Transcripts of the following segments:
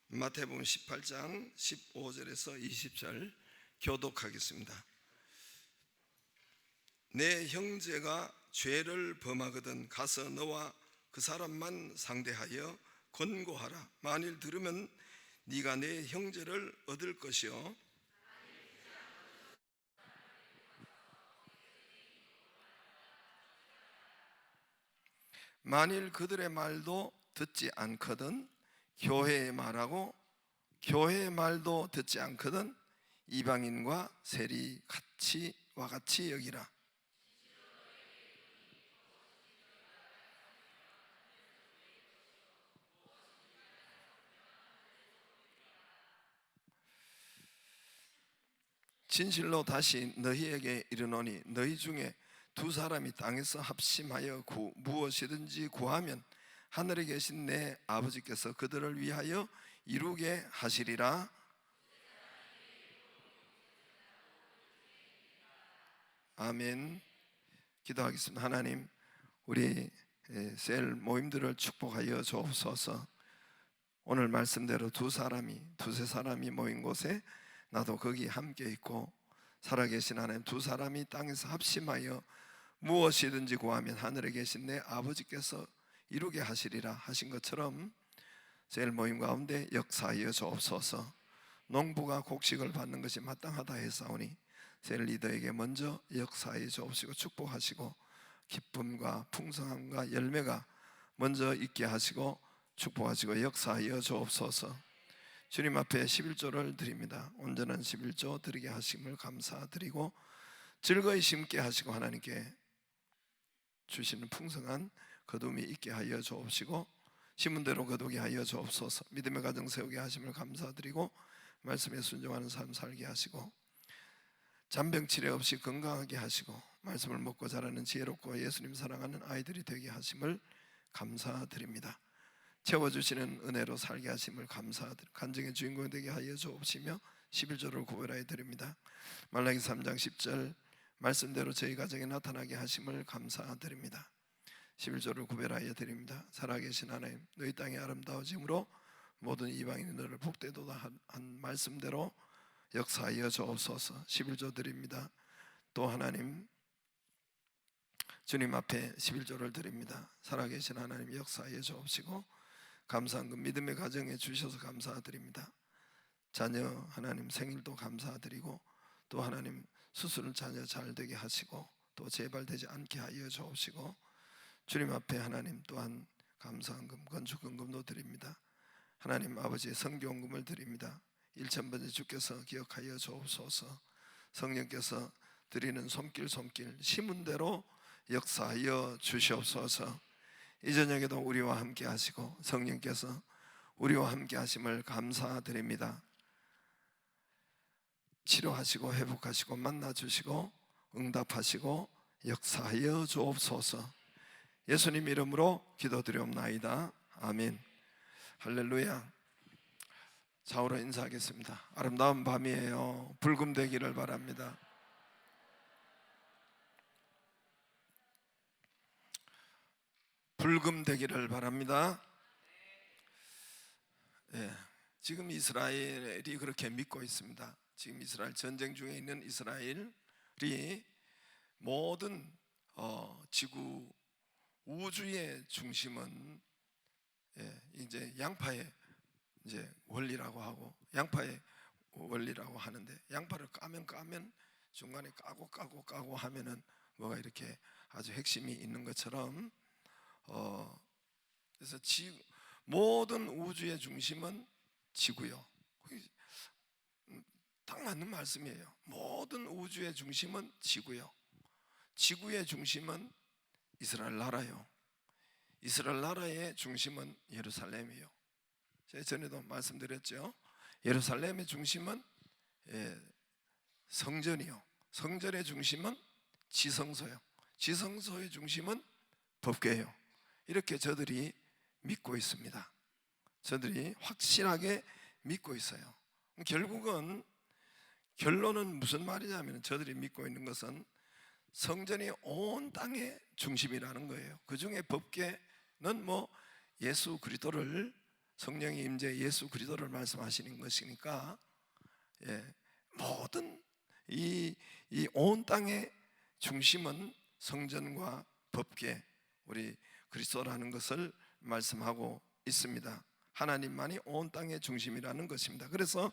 마태복음 18장 15절에서 20절 교독하겠습니다. 내 형제가 죄를 범하거든 가서 너와 그 사람만 상대하여 권고하라. 만일 들으면 네가 내 형제를 얻을 것이요 만일 그들의 말도 듣지 않거든 교회의 말하고 교회의 말도 듣지 않거든 이방인과 세리 같이와 같이 여기라. 진실로 다시 너희에게 이르노니 너희 중에 두 사람이 땅에서 합심하여 무엇이든지 구하면 하늘에 계신 내 아버지께서 그들을 위하여 이루게 하시리라. 아멘. 기도하겠습니다. 하나님, 우리 셀 모임들을 축복하여 주옵소서. 오늘 말씀대로 두세 사람이 모인 곳에 나도 거기 함께 있고, 살아계신 하나님, 두 사람이 땅에서 합심하여 무엇이든지 구하면 하늘에 계신 내 아버지께서 이루게 하시리라 하신 것처럼 셀 모임 가운데 역사하여 주옵소서. 농부가 곡식을 받는 것이 마땅하다 했사오니 셀 리더에게 먼저 역사하여 주옵시고 축복하시고 기쁨과 풍성함과 열매가 먼저 있게 하시고 축복하시고 역사하여 주옵소서. 주님 앞에 11조를 드립니다. 온전한 11조 드리게 하심을 감사드리고 즐거이 심게 하시고 하나님께 주시는 풍성한 거둠이 있게 하여 주옵시고 심은 대로 거두게 하여 주옵소서. 믿음의 가정 세우게 하심을 감사드리고 말씀에 순종하는 삶 살게 하시고 잔병치레 없이 건강하게 하시고 말씀을 먹고 자라는 지혜롭고 예수님 사랑하는 아이들이 되게 하심을 감사드립니다. 채워주시는 은혜로 살게 하심을 감사드립니다. 간증의 주인공이 되게 하여 주옵시며 11조를 구별하여 드립니다. 말라기 3장 10절 말씀대로 저희 가정에 나타나게 하심을 감사드립니다. 11조를 구별하여 드립니다. 살아계신 하나님, 너희 땅이 아름다워짐으로 모든 이방인이 너를 복되도다 한 말씀대로 역사하여 주옵소서. 11조 드립니다. 또 하나님, 주님 앞에 11조를 드립니다. 살아계신 하나님 역사하여 주옵시고 감사한 것 믿음의 가정에 주셔서 감사드립니다. 자녀 하나님 생일도 감사드리고 또 하나님 수술을 자녀 잘 되게 하시고 또 재발되지 않게 하여 주옵시고 주님 앞에 하나님 또한 감사한 금 건축헌금도 드립니다. 하나님 아버지의 성교헌금을 드립니다. 1000번째 주께서 기억하여 주옵소서. 성령께서 드리는 손길 심은 대로 역사하여 주시옵소서. 이 저녁에도 우리와 함께 하시고 성령께서 우리와 함께 하심을 감사드립니다. 치료하시고 회복하시고 만나주시고 응답하시고 역사하여 주옵소서. 예수님 이름으로 기도드리옵나이다. 아멘. 할렐루야. 좌우로 인사하겠습니다. 아름다운 밤이에요. 불금되기를 바랍니다. 불금되기를 바랍니다. 지금 이스라엘이 그렇게 믿고 있습니다. 지금 이스라엘 전쟁 중에 있는 이스라엘이 모든 지구 우주의 중심은 이제 양파의 이제 원리라고 하고 양파의 원리라고 하는데 양파를 까면 중간에 까고 하면은 뭐가 이렇게 아주 핵심이 있는 것처럼 그래서 모든 우주의 중심은 지구요. 딱 맞는 말씀이에요. 모든 우주의 중심은 지구요. 지구의 중심은 이스라엘 나라요. 이스라엘 나라의 중심은 예루살렘이요. 제가 전에도 말씀드렸죠. 예루살렘의 중심은 성전이요. 성전의 중심은 지성소요. 지성소의 중심은 법궤요. 이렇게 저들이 믿고 있습니다. 저들이 확실하게 믿고 있어요. 결론은 무슨 말이냐면 저들이 믿고 있는 것은 성전이 온 땅의 중심이라는 거예요. 그 중에 법궤는 예수 그리스도를 성령의 임재 예수 그리스도를 말씀하시는 것이니까, 모든 이 온 땅의 중심은 성전과 법궤, 우리 그리스도라는 것을 말씀하고 있습니다. 하나님만이 온 땅의 중심이라는 것입니다. 그래서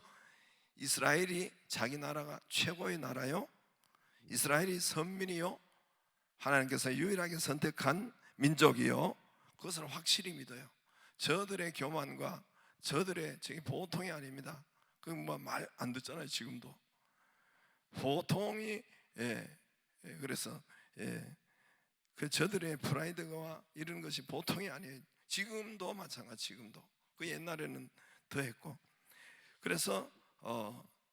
이스라엘이 자기 나라가 최고의 나라요, 이스라엘이 선민이요, 하나님께서 유일하게 선택한 민족이요, 그것을 확실히 믿어요. 저들의 교만과 저들의 보통이 아닙니다. 그 뭐 말 안 듣잖아요. 지금도 보통이, 그래서 그 저들의 프라이드와 이런 것이 보통이 아니에요. 지금도 마찬가지. 지금도 그 옛날에는 더했고, 그래서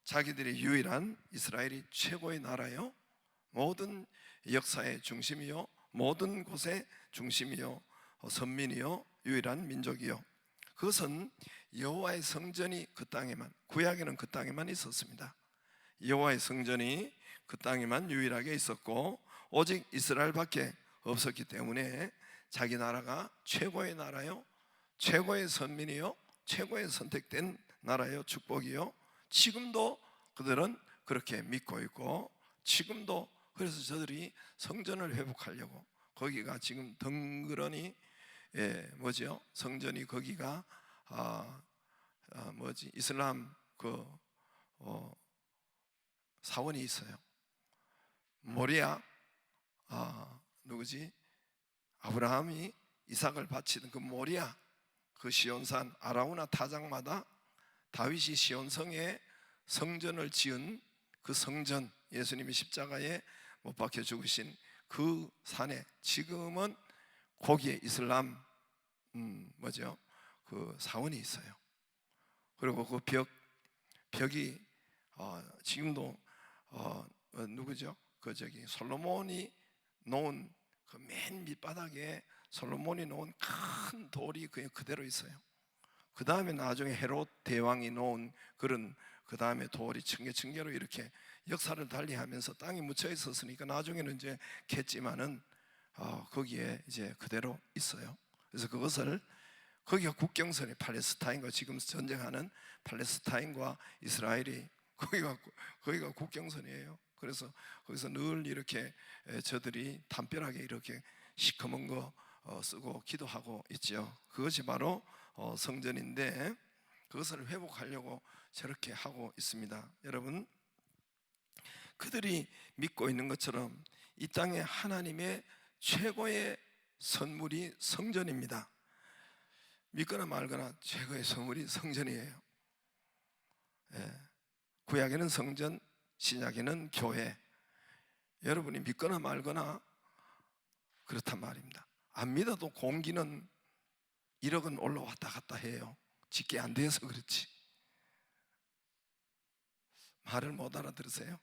자기들이 유일한, 이스라엘이 최고의 나라요, 모든 역사의 중심이요, 모든 곳의 중심이요, 선민이요, 유일한 민족이요. 그것은 여호와의 성전이 그 땅에만, 구약에는 그 땅에만 있었습니다. 여호와의 성전이 그 땅에만 유일하게 있었고, 오직 이스라엘밖에 없었기 때문에 자기 나라가 최고의 나라요, 최고의 선민이요, 최고의 선택된 나라요, 축복이요. 지금도 그들은 그렇게 믿고 있고, 지금도 그래서 저들이 성전을 회복하려고, 거기가 지금 덩그러니, 뭐죠? 성전이 거기가 이슬람 사원이 있어요. 모리아, 누구지? 아브라함이 이삭을 바치던 그 모리아, 그 시온산 아라우나 타작마다 다윗이 시온성에 성전을 지은 그 성전, 예수님이 십자가에 못 박혀 죽으신 그 산에 지금은 거기에 이슬람 그 사원이 있어요. 그리고 그 벽이 지금도 누구죠? 그 솔로몬이 놓은 그 맨 밑바닥에 솔로몬이 놓은 큰 돌이 그냥 그대로 있어요. 그 다음에 나중에 헤롯 대왕이 놓은 그런, 그 다음에 돌이 층계층계로 이렇게 역사를 달리하면서 땅이 묻혀 있었으니까 나중에는 이제 겠지만은 거기에 이제 그대로 있어요. 그래서 그것을, 거기가 국경선이 팔레스타인과 지금 전쟁하는 팔레스타인과 이스라엘이 거기가 국경선이에요. 그래서 거기서 늘 이렇게 저들이 담벼락에 이렇게 시커먼 거 쓰고 기도하고 있죠. 그것이 바로 성전인데, 그것을 회복하려고 저렇게 하고 있습니다. 여러분, 그들이 믿고 있는 것처럼 이 땅에 하나님의 최고의 선물이 성전입니다. 믿거나 말거나 최고의 선물이 성전이에요. 구약에는 성전, 신약에는 교회. 여러분이 믿거나 말거나 그렇단 말입니다. 안 믿어도 공기는 1억은 올라왔다 갔다 해요. 짓게 안 돼서 그렇지. 말을 못 알아들으세요?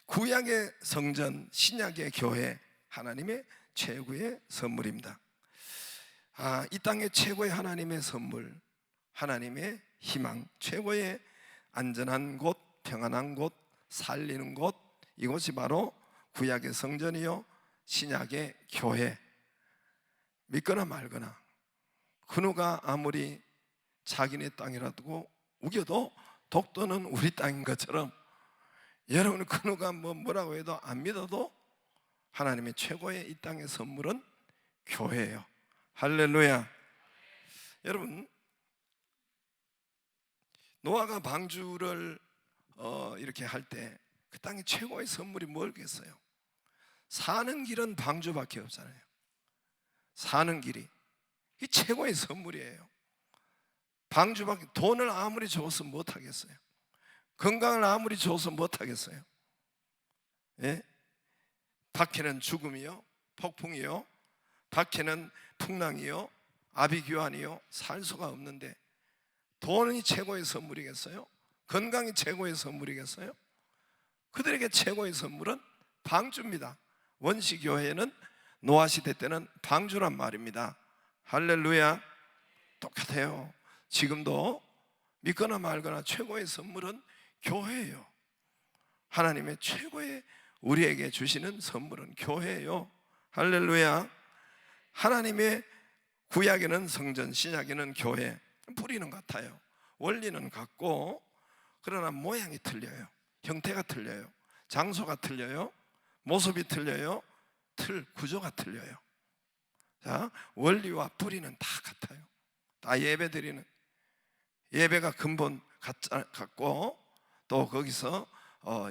구약의 성전, 신약의 교회, 하나님의 최고의 선물입니다. 이 땅의 최고의 하나님의 선물, 하나님의 희망, 최고의 안전한 곳, 평안한 곳, 살리는 곳, 이곳이 바로 구약의 성전이요, 신약의 교회. 믿거나 말거나, 그 누가 아무리 자기네 땅이라고 우겨도 독도는 우리 땅인 것처럼, 여러분 그 누가 뭐라고 해도 안 믿어도 하나님의 최고의 이 땅의 선물은 교회예요. 할렐루야. 여러분, 노아가 방주를 이렇게 할 때 그 땅의 최고의 선물이 뭘겠어요? 사는 길은 방주밖에 없잖아요. 사는 길이 이 최고의 선물이에요. 방주밖에, 돈을 아무리 줘서 못하겠어요. 건강을 아무리 줘서 못하겠어요. 밖에는 죽음이요, 폭풍이요, 밖에는 풍랑이요, 아비규환이요, 살 수가 없는데 돈이 최고의 선물이겠어요? 건강이 최고의 선물이겠어요? 그들에게 최고의 선물은 방주입니다. 원시교회는 노아 시대 때는 방주란 말입니다. 할렐루야. 똑같아요. 지금도 믿거나 말거나 최고의 선물은 교회예요. 하나님의 최고의, 우리에게 주시는 선물은 교회예요. 할렐루야. 하나님의 구약에는 성전, 신약에는 교회. 뿌리는 같아요. 원리는 같고, 그러나 모양이 틀려요. 형태가 틀려요. 장소가 틀려요. 모습이 틀려요. 틀 구조가 틀려요. 자, 원리와 뿌리는 다 같아요. 다 예배드리는, 예배가 근본 같고, 또 거기서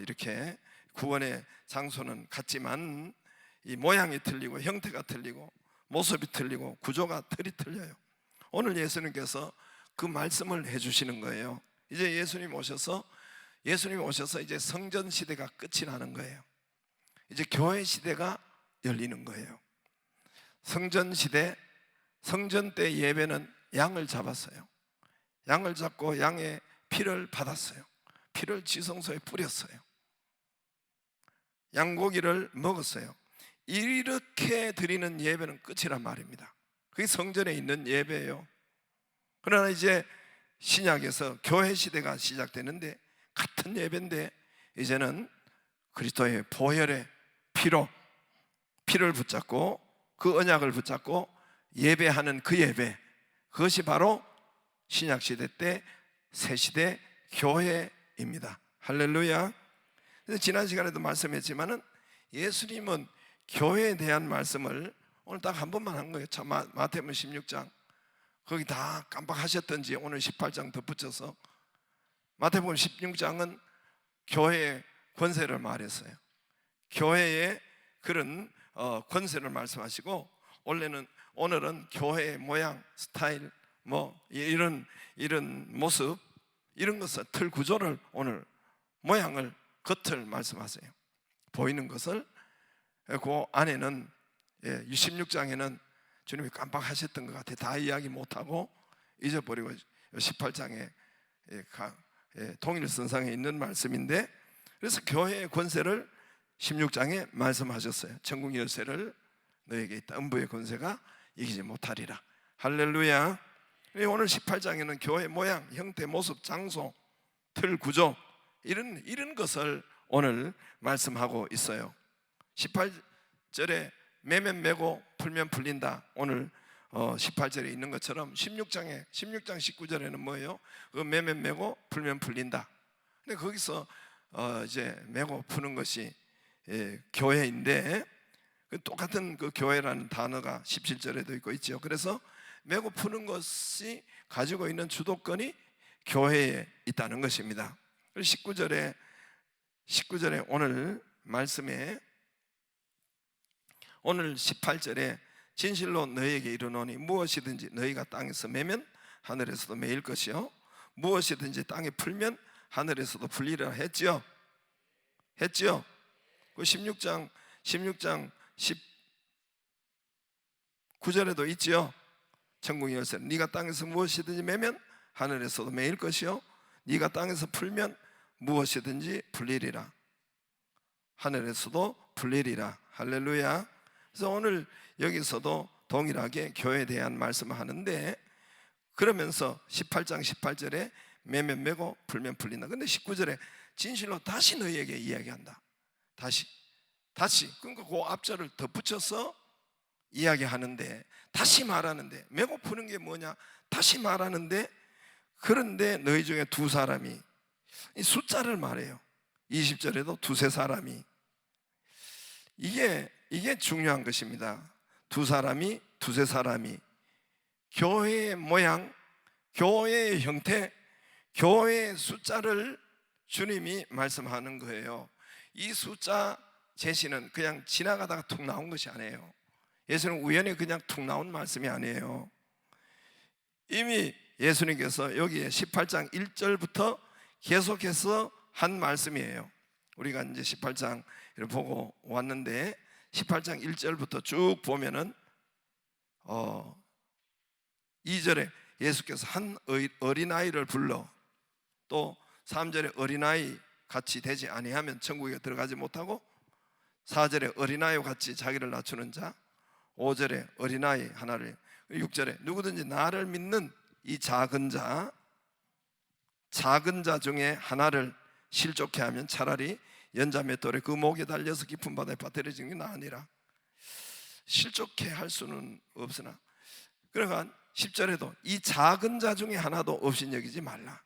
이렇게 구원의 장소는 같지만 이 모양이 틀리고 형태가 틀리고 모습이 틀리고 구조가 틀이 틀려요. 오늘 예수님께서 그 말씀을 해주시는 거예요. 이제 예수님 오셔서 이제 성전 시대가 끝이 나는 거예요. 이제 교회 시대가 열리는 거예요. 성전 시대, 성전 때 예배는 양을 잡았어요. 양을 잡고 양의 피를 받았어요. 피를 지성소에 뿌렸어요. 양고기를 먹었어요. 이렇게 드리는 예배는 끝이란 말입니다. 그게 성전에 있는 예배예요. 그러나 이제 신약에서 교회 시대가 시작되는데 같은 예배인데 이제는 그리스도의 보혈의 피로 피를 붙잡고 그 언약을 붙잡고 예배하는 그 예배, 그것이 바로 신약 시대 때 새 시대 교회입니다. 할렐루야. 그래서 지난 시간에도 말씀했지만은 예수님은 교회에 대한 말씀을 오늘 딱 한 번만 한 거예요. 마태복음 16장 거기 다 깜빡하셨던지 오늘 18장 덧붙여서 마태복음 16장은 교회의 권세를 말했어요. 교회의 그런 권세를 말씀하시고 오늘은 교회의 모양, 스타일, 이런 모습, 이런 것을 틀 구조를 오늘 모양을 겉을 말씀하세요. 보이는 것을. 그 안에는 16장에는 주님이 깜빡하셨던 것 같아요. 다 이야기 못하고 잊어버리고 18장에 통일선상에 있는 말씀인데, 그래서 교회의 권세를 16장에 말씀하셨어요. 천국 열쇠를 너에게 있다. 음부의 권세가 이기지 못하리라. 할렐루야. 오늘 18장에는 교회 모양, 형태, 모습, 장소, 틀, 구조 이런 것을 오늘 말씀하고 있어요. 18절에 매면 매고 풀면 풀린다. 오늘 18절에 있는 것처럼 16장 19절에는 뭐예요? 매면 매고 풀면 풀린다. 근데 거기서 이제 매고 푸는 것이 교회인데, 똑같은 그 교회라는 단어가 17절에도 있죠. 그래서 매고 푸는 것이 가지고 있는 주도권이 교회에 있다는 것입니다. 19절에 오늘 말씀에, 오늘 18절에 진실로 너희에게 이르노니 무엇이든지 너희가 땅에서 매면 하늘에서도 매일 것이요 무엇이든지 땅에 풀면 하늘에서도 풀리라 했지요. 그 16장 19절에도 있지요. 천국 열쇠, 네가 땅에서 무엇이든지 매면 하늘에서도 매일 것이요 네가 땅에서 풀면 무엇이든지 풀리리라. 하늘에서도 풀리리라. 할렐루야. 그래서 오늘 여기서도 동일하게 교회에 대한 말씀을 하는데, 그러면서 18장 18절에 매면 매고 풀면 풀린다. 근데 19절에 진실로 다시 너희에게 이야기한다. 다시 그러니까 그 앞절을 덧붙여서 이야기하는데, 다시 말하는데, 매고 푸는 게 뭐냐? 다시 말하는데, 그런데 너희 중에 두 사람이, 이 숫자를 말해요. 20절에도 두세 사람이, 이게 중요한 것입니다. 두세 사람이 교회의 모양, 교회의 형태, 교회의 숫자를 주님이 말씀하는 거예요. 이 숫자 제시는 그냥 지나가다가 툭 나온 것이 아니에요. 예수는 우연히 그냥 툭 나온 말씀이 아니에요. 이미 예수님께서 여기에 18장 1절부터 계속해서 한 말씀이에요. 우리가 이제 18장을 보고 왔는데 18장 1절부터 쭉 보면은 2절에 예수께서 한 어린아이를 불러, 또 3절에 어린아이 같이 되지 아니하면 천국에 들어가지 못하고, 4절에 어린아이와 같이 자기를 낮추는 자, 5절에 어린아이 하나를, 6절에 누구든지 나를 믿는 이 작은 자 중에 하나를 실족해 하면 차라리 연자 맷돌에 그 목에 달려서 깊은 바다에 빠뜨려지는 게 나으니라. 실족해 할 수는 없으나 그러니까 10절에도 이 작은 자 중에 하나도 없인 여기지 말라.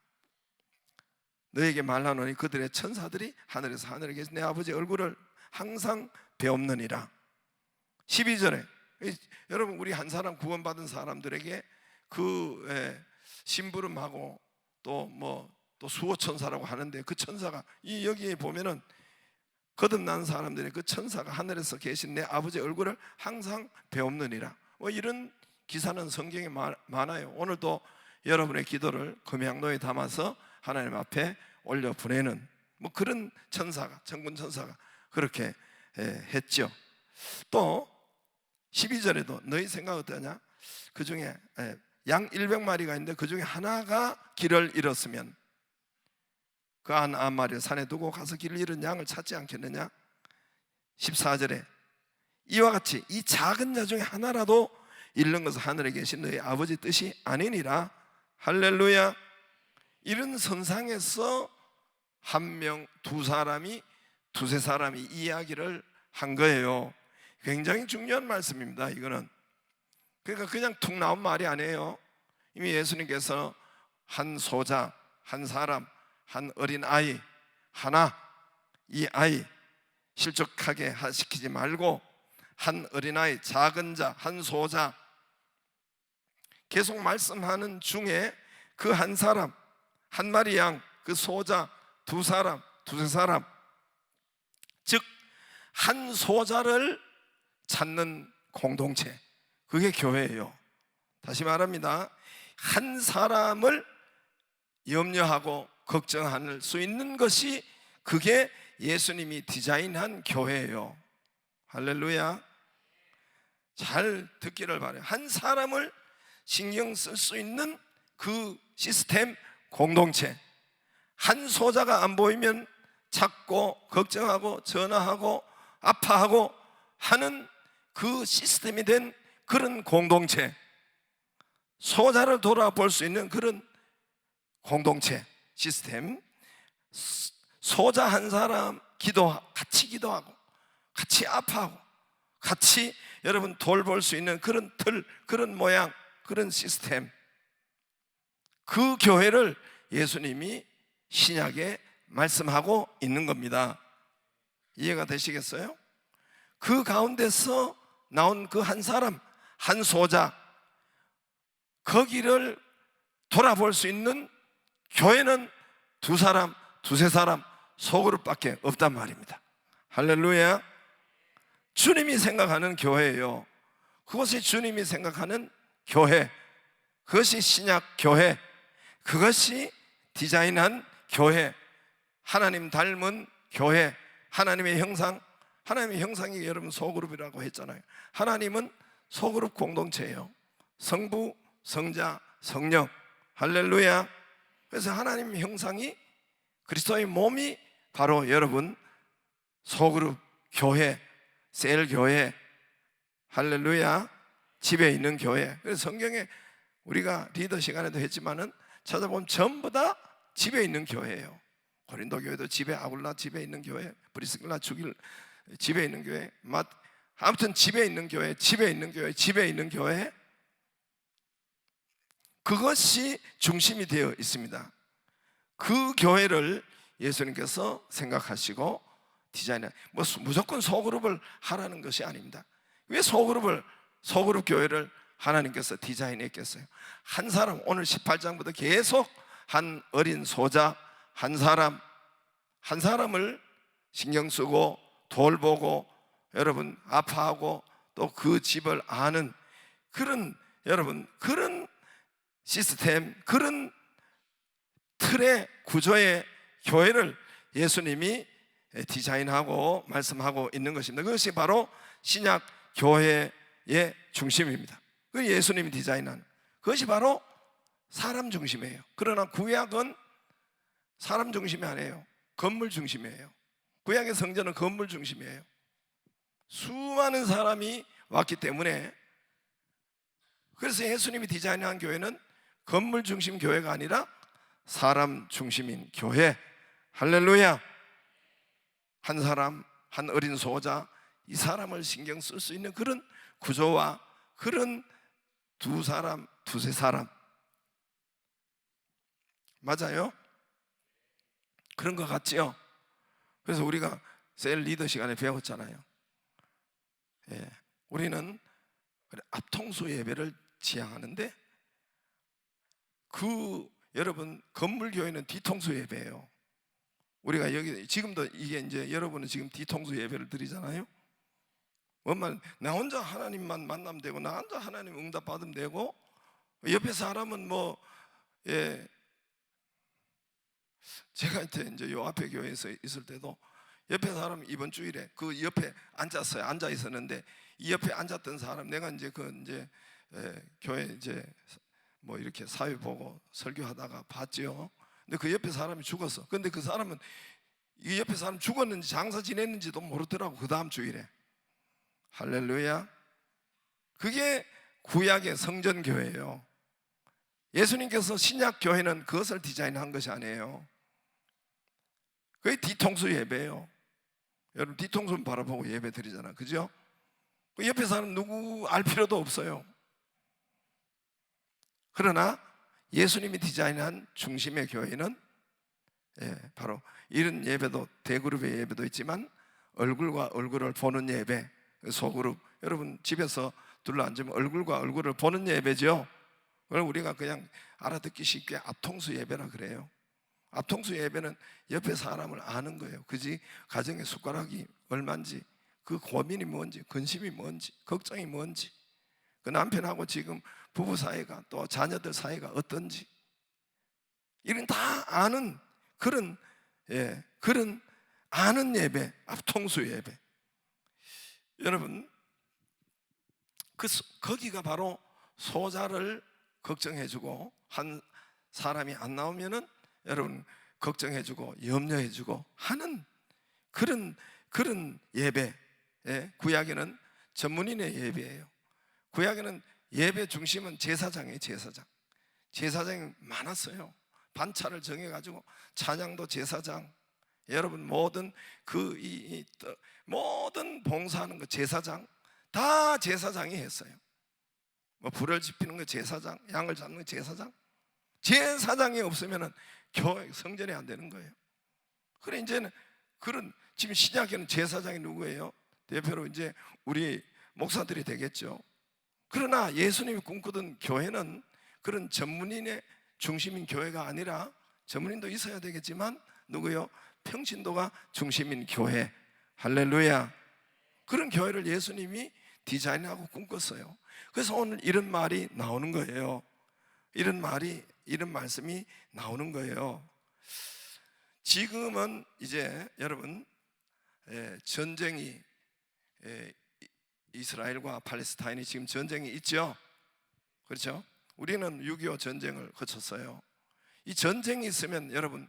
너에게 말하노니 그들의 천사들이 하늘에서 하늘에 계신 내 아버지 얼굴을 항상 배옵느니라. 12절에 여러분, 우리 한 사람 구원받은 사람들에게 그 심부름하고 또 수호 천사라고 하는데, 그 천사가 여기에 보면은 거듭난 사람들의 그 천사가 하늘에서 계신 내 아버지 얼굴을 항상 배옵느니라. 이런 기사는 성경에 많아요. 오늘도 여러분의 기도를 금양로에 담아서 하나님 앞에 올려 보내는 그런 천사가, 천군 천사가 그렇게 했죠. 또 12절에도 너희 생각 어떠냐? 그 중에 양 100마리가 있는데 그 중에 하나가 길을 잃었으면 그 한 마리를 산에 두고 가서 길을 잃은 양을 찾지 않겠느냐? 14절에 이와 같이 이 작은 자 중에 하나라도 잃는 것은 하늘에 계신 너희 아버지 뜻이 아니니라. 할렐루야. 이런 선상에서 한 명, 두 사람이, 두세 사람이 이야기를 한 거예요. 굉장히 중요한 말씀입니다. 이거는 그러니까 그냥 툭 나온 말이 아니에요. 이미 예수님께서 한 소자, 한 사람, 한 어린 아이 하나, 이 아이 실족하게 시키지 말고 한 어린아이, 작은 자, 한 소자, 계속 말씀하는 중에 그 한 사람, 한 마리 양, 그 소자, 두 사람, 두세 사람, 즉 한 소자를 찾는 공동체, 그게 교회예요. 다시 말합니다. 한 사람을 염려하고 걱정할 수 있는 것이, 그게 예수님이 디자인한 교회예요. 할렐루야. 잘 듣기를 바라요. 한 사람을 신경 쓸 수 있는 그 시스템 공동체, 한 소자가 안 보이면 찾고 걱정하고 전화하고 아파하고 하는 그 시스템이 된 그런 공동체, 소자를 돌아볼 수 있는 그런 공동체 시스템, 소자 한 사람 같이 기도하고 같이 아파하고 같이 여러분 돌볼 수 있는 그런 틀, 그런 모양, 그런 시스템, 그 교회를 예수님이 신약에 말씀하고 있는 겁니다. 이해가 되시겠어요? 그 가운데서 나온 그 한 사람, 한 소자, 거기를 돌아볼 수 있는 교회는 두 사람, 두세 사람, 소그룹밖에 없단 말입니다. 할렐루야. 주님이 생각하는 교회예요. 그것이 주님이 생각하는 교회, 그것이 신약 교회, 그것이 디자인한 교회, 하나님 닮은 교회, 하나님의 형상. 하나님의 형상이 여러분 소그룹이라고 했잖아요. 하나님은 소그룹 공동체예요. 성부, 성자, 성령. 할렐루야. 그래서 하나님의 형상이, 그리스도의 몸이 바로 여러분 소그룹 교회, 셀 교회. 할렐루야. 집에 있는 교회. 그래서 성경에 우리가 리더 시간에도 했지만은 찾아보면 전부 다 집에 있는 교회예요. 고린도 교회도 집에, 아굴라 집에 있는 교회, 브리스길라 죽일 집에 있는 교회, 아무튼 집에 있는 교회, 집에 있는 교회, 집에 있는 교회, 그것이 중심이 되어 있습니다. 그 교회를 예수님께서 생각하시고 디자인해, 무조건 소그룹을 하라는 것이 아닙니다. 왜 소그룹 교회를 하나님께서 디자인했겠어요? 한 사람, 오늘 18장부터 계속 한 어린 소자, 한 사람을 신경 쓰고 돌보고 여러분 아파하고 또 그 집을 아는 그런, 여러분 그런 시스템, 그런 틀의 구조의 교회를 예수님이 디자인하고 말씀하고 있는 것입니다. 그것이 바로 신약 교회의 중심입니다. 그 예수님이 디자인한 그것이 바로 사람 중심이에요. 그러나 구약은 사람 중심이 아니에요. 건물 중심이에요. 구약의 성전은 건물 중심이에요. 수많은 사람이 왔기 때문에, 그래서 예수님이 디자인한 교회는 건물 중심 교회가 아니라 사람 중심인 교회. 할렐루야. 한 사람, 한 어린 소자, 이 사람을 신경 쓸 수 있는 그런 구조와 그런 두 사람, 두세 사람. 맞아요? 그런 것 같지요? 그래서 우리가 셀 리더 시간에 배웠잖아요. 예, 우리는 앞통수 예배를 지향하는데 여러분 건물 교회는 뒤통수 예배예요. 우리가 여기 지금도 이게 이제 여러분은 지금 뒤통수 예배를 드리잖아요. 엄마 나 혼자 하나님만 만나면 되고 나 혼자 하나님 응답 받으면 되고 옆에 사람은 뭐 제가 이제 요 앞에 교회에서 있을 때도 옆에 사람 이번 주일에 그 옆에 앉아 있었는데 이 옆에 앉았던 사람 내가 이제 교회 이제 뭐 이렇게 사회 보고 설교하다가 봤지요. 근데 그 옆에 사람이 죽었어. 근데 그 사람은 이 옆에 사람 죽었는지 장사 지냈는지도 모르더라고. 그 다음 주일에. 할렐루야. 그게 구약의 성전교회예요. 예수님께서 신약교회는 그것을 디자인한 것이 아니에요. 그게 뒤통수 예배예요. 여러분 뒤통수는 바라보고 예배 드리잖아, 그죠? 그 옆에 사람 누구 알 필요도 없어요. 그러나 예수님이 디자인한 중심의 교회는 바로 이런 예배도 대그룹의 예배도 있지만 얼굴과 얼굴을 보는 예배, 소그룹. 여러분 집에서 둘러앉으면 얼굴과 얼굴을 보는 예배죠. 그걸 우리가 그냥 알아듣기 쉽게 앞통수 예배라 그래요. 앞통수 예배는 옆에 사람을 아는 거예요. 그지? 가정의 숟가락이 얼마인지, 그 고민이 뭔지, 근심이 뭔지, 걱정이 뭔지, 그 남편하고 지금 부부 사이가 또 자녀들 사이가 어떤지, 이런 다 아는 그런 아는 예배, 앞통수 예배. 여러분 거기가 바로 소자를 걱정해주고 한 사람이 안 나오면은 여러분 걱정해주고 염려해주고 하는 그런 예배. 구약에는 전문인의 예배예요. 구약에는 예배 중심은 제사장이에요. 제사장이 많았어요. 반차를 정해가지고 찬양도 제사장. 여러분 모든 모든 봉사하는 거 제사장 다 제사장이 했어요. 뭐 불을 지피는 거 제사장, 양을 잡는 거 제사장. 제사장이 없으면은 교회 성전이 안 되는 거예요. 그래 이제는 지금 신약에는 제사장이 누구예요? 대표로 이제 우리 목사들이 되겠죠. 그러나 예수님이 꿈꾸던 교회는 그런 전문인의 중심인 교회가 아니라, 전문인도 있어야 되겠지만 누구요? 평신도가 중심인 교회. 할렐루야. 그런 교회를 예수님이 디자인하고 꿈꿨어요. 그래서 오늘 이런 말이 나오는 거예요. 이런 말씀이 나오는 거예요. 지금은 이제 여러분 전쟁이 이스라엘과 팔레스타인이 지금 전쟁이 있죠. 그렇죠? 우리는 6.25 전쟁을 거쳤어요. 이 전쟁이 있으면 여러분,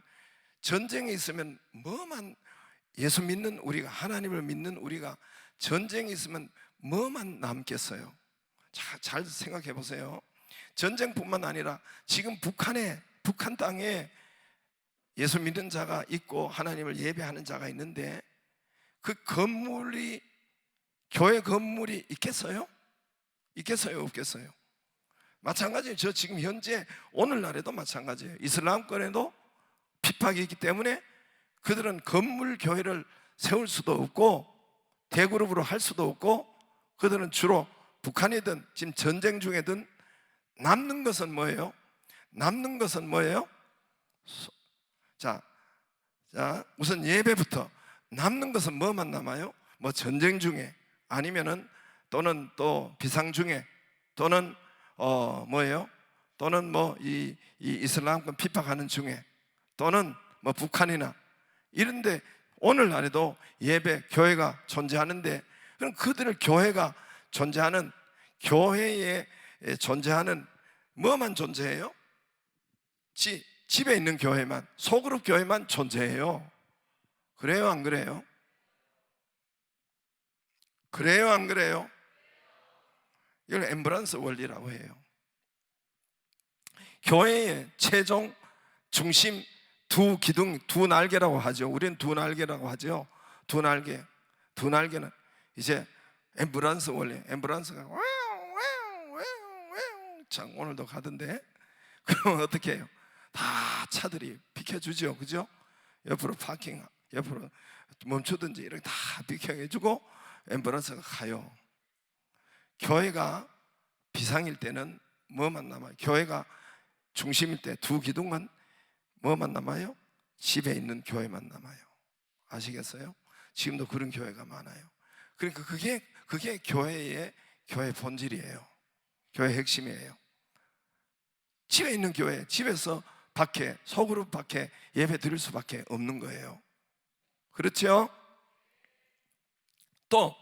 전쟁이 있으면 뭐만, 예수 믿는 우리가, 하나님을 믿는 우리가 전쟁이 있으면 뭐만 남겠어요? 잘 생각해 보세요. 전쟁뿐만 아니라 지금 북한 땅에 예수 믿는 자가 있고 하나님을 예배하는 자가 있는데 그 건물이, 교회 건물이 있겠어요? 있겠어요? 없겠어요? 마찬가지예요. 저 지금 현재 오늘날에도 마찬가지예요. 이슬람권에도 핍박이 있기 때문에 그들은 건물 교회를 세울 수도 없고 대그룹으로 할 수도 없고, 그들은 주로 북한이든 지금 전쟁 중에든 남는 것은 뭐예요? 남는 것은 뭐예요? 자, 우선 예배부터 남는 것은 뭐만 남아요? 뭐 전쟁 중에, 아니면은 또는 또 비상 중에, 또는 뭐예요? 또는 뭐 이 이슬람권 핍박하는 중에, 또는 뭐 북한이나 이런데 오늘날에도 예배 교회가 존재하는데, 그럼 그들을 교회가 존재하는, 교회에 존재하는 뭐만 존재해요? 집에 있는 교회만, 소그룹 교회만 존재해요. 그래요, 안 그래요? 그래요, 안 그래요? 이걸 엠브란스 원리라고 해요. 교회의 최종 중심 두 기둥, 두 날개라고 하죠. 우리는 두 날개라고 하죠. 두 날개는 이제 엠브란스 원리. 엠브란스가 참 오늘도 가던데 그러면 어떻게 해요? 다 차들이 비켜주죠, 그죠? 옆으로 파킹, 옆으로 멈추든지 이렇게 다 비켜주고 앰뷸런스가 가요. 교회가 비상일 때는 뭐만 남아요? 교회가 중심일 때 두 기둥은 뭐만 남아요? 집에 있는 교회만 남아요. 아시겠어요? 지금도 그런 교회가 많아요. 그러니까 그게 교회 본질이에요. 교회 핵심이에요. 집에 있는 교회, 집에서 밖에, 소그룹 밖에 예배 드릴 수밖에 없는 거예요. 그렇죠? 또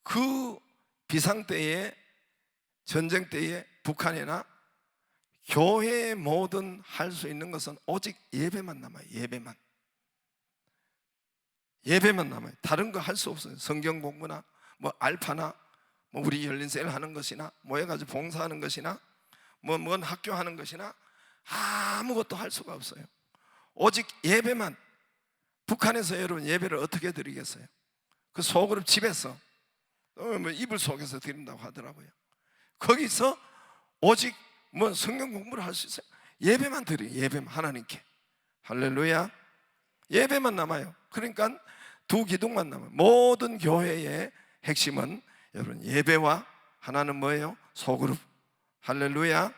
그 비상 때에, 전쟁 때에 북한이나 교회에 뭐든 할 수 있는 것은 오직 예배만 남아요. 예배만 남아요. 다른 거 할 수 없어요. 성경 공부나 뭐 알파나 뭐 우리 열린셀 하는 것이나 모여가지고 봉사하는 것이나 뭔 학교 하는 것이나 아무것도 할 수가 없어요. 오직 예배만. 북한에서 여러분 예배를 어떻게 드리겠어요? 그 소그룹 집에서 뭐 이불 속에서 드린다고 하더라고요. 거기서 오직 뭐 성경 공부를 할 수 있어요? 예배만 드려요. 예배만 하나님께. 할렐루야. 예배만 남아요. 그러니까 두 기둥만 남아요. 모든 교회의 핵심은 여러분 예배와 하나는 뭐예요? 소그룹. 할렐루야.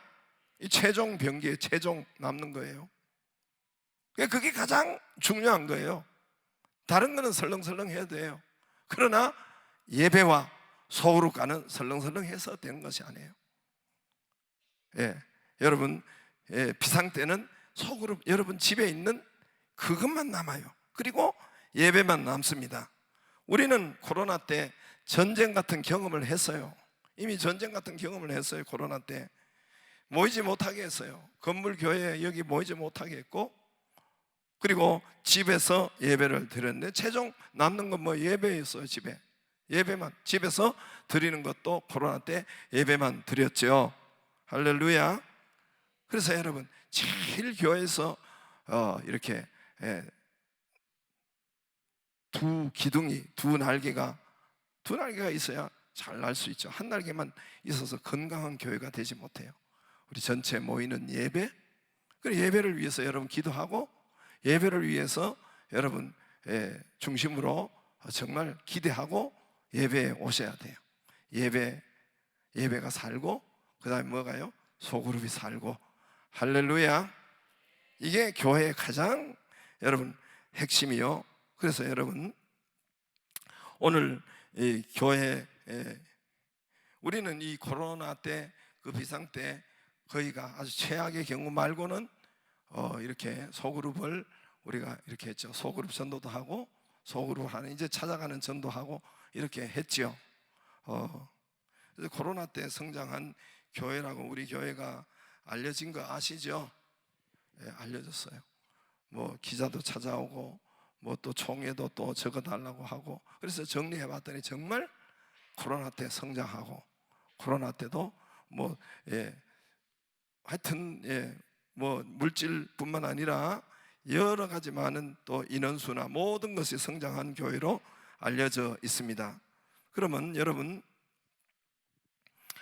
이 최종 병기에 최종 남는 거예요. 그게 가장 중요한 거예요. 다른 거는 설렁설렁 해야 돼요. 그러나 예배와 소그룹과는 설렁설렁해서 되는 것이 아니에요. 여러분 비상 때는 소그룹 여러분 집에 있는 그것만 남아요. 그리고 예배만 남습니다. 우리는 코로나 때 전쟁 같은 경험을 했어요. 이미 전쟁 같은 경험을 했어요. 코로나 때 모이지 못하게 했어요. 건물 교회에 여기 모이지 못하게 했고, 그리고 집에서 예배를 드렸는데 최종 남는 건 뭐 예배였어요. 예배만 집에서 드리는 것도 코로나 때 예배만 드렸죠. 할렐루야. 그래서 여러분 제일 교회에서 이렇게 두 기둥이 두 날개가 있어야 잘 날 수 있죠. 한 날개만 있어서 건강한 교회가 되지 못해요. 우리 전체 모이는 예배, 그리고 예배를 위해서 여러분 기도하고 예배를 위해서 여러분 중심으로 정말 기대하고 예배에 오셔야 돼요. 예배가 살고 그 다음에 뭐가요? 소그룹이 살고. 할렐루야. 이게 교회의 가장 여러분 핵심이요. 그래서 여러분 오늘 이 교회 우리는 이 코로나 때 그 비상 때 거의가 아주 최악의 경우 말고는 이렇게 소그룹을 우리가 이렇게 했죠. 소그룹 전도도 하고 소그룹 하는 이제 찾아가는 전도하고 이렇게 했죠. 그래서 코로나 때 성장한 교회라고 우리 교회가 알려진 거 아시죠? 알려졌어요. 뭐 기자도 찾아오고 뭐 또 총회도 또 적어달라고 하고, 그래서 정리해봤더니 정말 코로나 때 성장하고 코로나 때도 뭐 하여튼 뭐 물질뿐만 아니라 여러 가지 많은 또 인원수나 모든 것이 성장한 교회로 알려져 있습니다. 그러면 여러분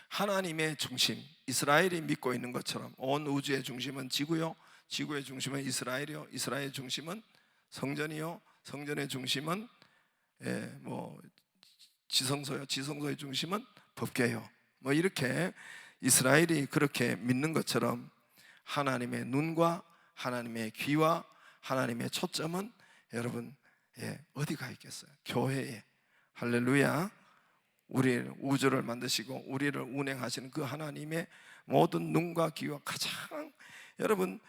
하나님의 중심, 이스라엘이 믿고 있는 것처럼 온 우주의 중심은 지구요, 지구의 중심은 이스라엘이요, 이스라엘의 중심은 성전이요, 성전의 중심은 뭐 지성소요, 지성소의 중심은 법궤요. 뭐 이렇게 이스라엘이 그렇게 믿는 것처럼 하나님의 눈과 하나님의 귀와 하나님의 초점은 여러분 어디가 있겠어요? 교회에. 할렐루야. 우리 우주를 만드시고 우리를 운행하시는 그 하나님의 모든 눈과 귀와 가장 여러분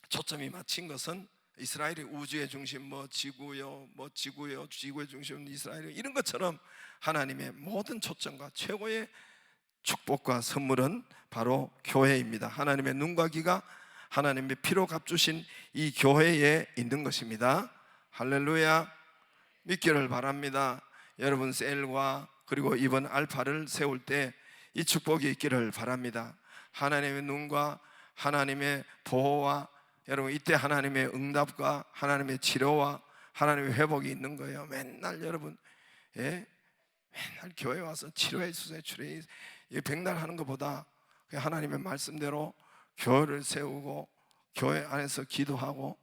초점이 맞춘 것은 이스라엘이 우주의 중심, 뭐 지구요, 지구의 중심은 이스라엘, 이런 것처럼 하나님의 모든 초점과 최고의 축복과 선물은 바로 교회입니다. 하나님의 눈과 귀가 하나님의 피로 값주신 이 교회에 있는 것입니다. 할렐루야. 믿기를 바랍니다. 여러분 셀과 그리고 이번 알파를 세울 때 이 축복이 있기를 바랍니다. 하나님의 눈과 하나님의 보호와 여러분 이때 하나님의 응답과 하나님의 치료와 하나님의 회복이 있는 거예요. 맨날 여러분 맨날 교회 와서 치료해 주세요, 치료해. 이 백날 하는 것보다 하나님의 말씀대로 교회를 세우고 교회 안에서 기도하고,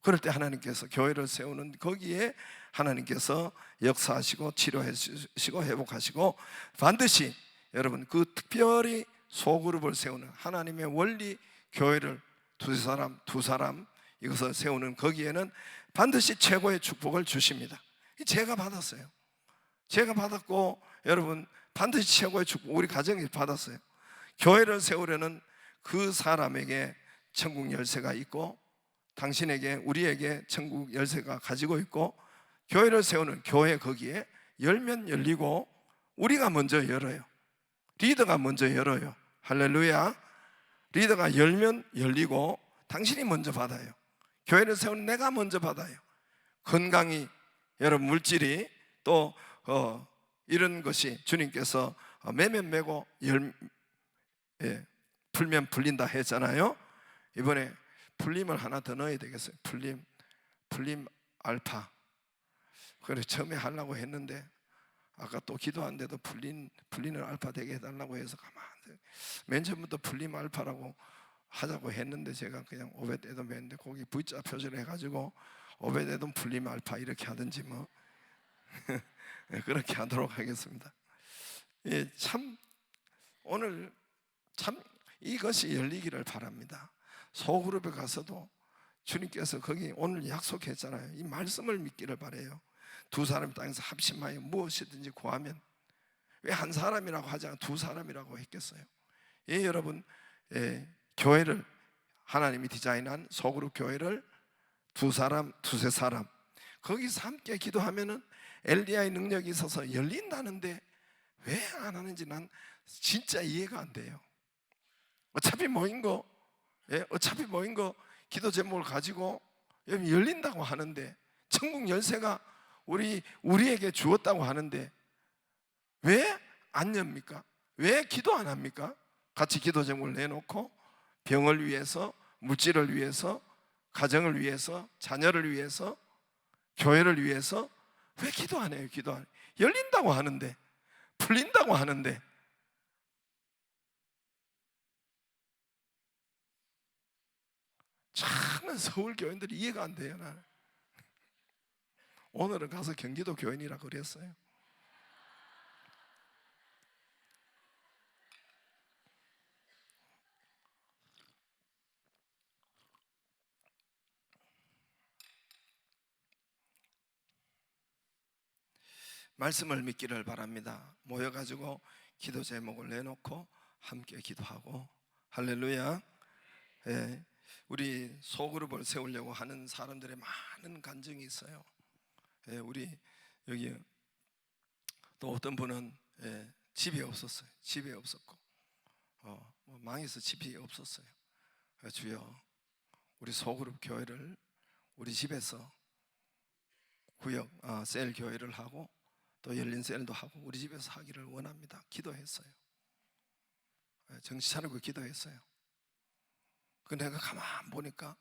그럴 때 하나님께서 교회를 세우는 거기에 하나님께서 역사하시고 치료해 주시고 회복하시고, 반드시 여러분 그 특별히 소그룹을 세우는 하나님의 원리, 교회를 두 사람 이것을 세우는 거기에는 반드시 최고의 축복을 주십니다. 제가 받았어요. 제가 받았고 여러분 반드시 최고의 축복 우리 가정이 받았어요. 교회를 세우려는 그 사람에게 천국 열쇠가 있고, 당신에게 우리에게 천국 열쇠가 가지고 있고, 교회를 세우는 교회 거기에 열면 열리고 우리가 먼저 열어요. 리더가 먼저 열어요. 할렐루야. 리더가 열면 열리고 당신이 먼저 받아요. 교회를 세우는 내가 먼저 받아요. 건강이, 여러분 물질이 또 이런 것이 주님께서 매면 매고 풀면 풀린다 했잖아요. 이번에 풀림을 하나 더 넣어야 되겠어요. 풀림 알파. 그래 처음에 하려고 했는데 아까 또 기도하는데도 풀리는 알파 되게 해달라고 해서 가만히 맨 처음부터 풀림 알파라고 하자고 했는데, 제가 그냥 오벳에돔 했는데 거기 V자 표시를 해가지고 오벳에돔 풀림 알파 이렇게 하든지 뭐 그렇게 하도록 하겠습니다. 예, 참 오늘 참 이것이 열리기를 바랍니다. 소그룹에 가서도 주님께서 거기 오늘 약속했잖아요. 이 말씀을 믿기를 바라요. 두 사람이 땅에서 합심하여 무엇이든지 구하면, 왜 한 사람이라고 하지 않고 두 사람이라고 했겠어요? 예, 여러분, 교회를 하나님이 디자인한 소그룹 교회를 두 사람, 두세 사람 거기서 함께 기도하면은 엘리야의 능력이 있어서 열린다는데 왜 안 하는지 난 진짜 이해가 안 돼요. 어차피 모인 거 기도 제목을 가지고 열린다고 하는데, 천국 열쇠가 우리에게 주었다고 하는데 왜 안 엽니까? 왜 기도 안 합니까? 같이 기도 제목을 내놓고 병을 위해서, 물질을 위해서, 가정을 위해서, 자녀를 위해서, 교회를 위해서 왜 기도 안 해요? 기도 안 해요. 열린다고 하는데, 풀린다고 하는데. 참 서울 교인들이 이해가 안 돼요. 나는 오늘은 가서 경기도 교인이라 그랬어요. 말씀을 믿기를 바랍니다. 모여가지고 기도 제목을 내놓고 함께 기도하고, 할렐루야. 예, 우리 소그룹을 세우려고 하는 사람들의 많은 간증이 있어요. 예, 우리 여기 또 어떤 분은 집이 없었어요. 집이 없었고 망해서 집이 없었어요. 주여, 우리 소그룹 교회를 우리 집에서 구역 셀 교회를 하고 또 열린 셀도 하고 우리 집에서 하기를 원합니다. 기도했어요. 정신 차리고 기도했어요. 그 내가 가만 보니까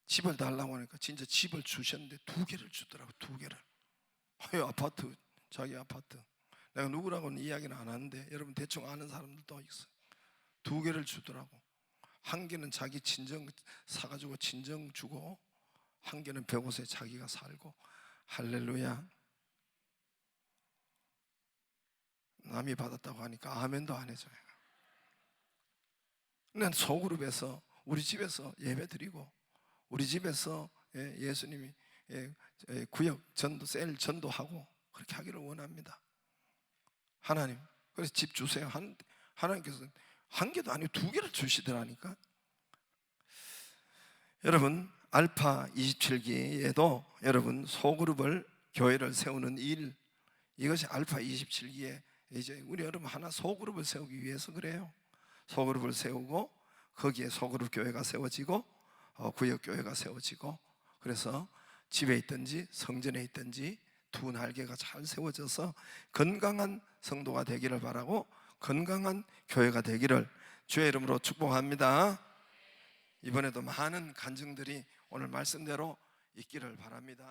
집을 달라고 하니까 진짜 집을 주셨는데 2개를 주더라고. 2개를. 아파트, 자기 아파트. 내가 누구라고는 이야기는 안 하는데 여러분 대충 아는 사람들도 있어요. 2개를 주더라고. 1개는 자기 친정 사가지고 친정 주고, 1개는 벽옷에 자기가 살고. 할렐루야. 남이 받았다고 하니까 아멘도 안 해줘요. 난 소그룹에서 우리 집에서 예배 드리고 우리 집에서 예수님이 구역 전도, 셀 전도하고 그렇게 하기를 원합니다. 하나님, 그래서 집 주세요. 하나님께서 1개도 아니고 2개를 주시더라니까. 여러분 알파 27기에도 여러분 소그룹을 교회를 세우는 일, 이것이 알파 27기에 이제 우리 여러분 하나 소그룹을 세우기 위해서 그래요. 소그룹을 세우고 거기에 소그룹 교회가 세워지고 구역 교회가 세워지고, 그래서 집에 있든지 성전에 있든지 2 날개가 잘 세워져서 건강한 성도가 되기를 바라고 건강한 교회가 되기를 주의 이름으로 축복합니다. 이번에도 많은 간증들이 오늘 말씀대로 있기를 바랍니다.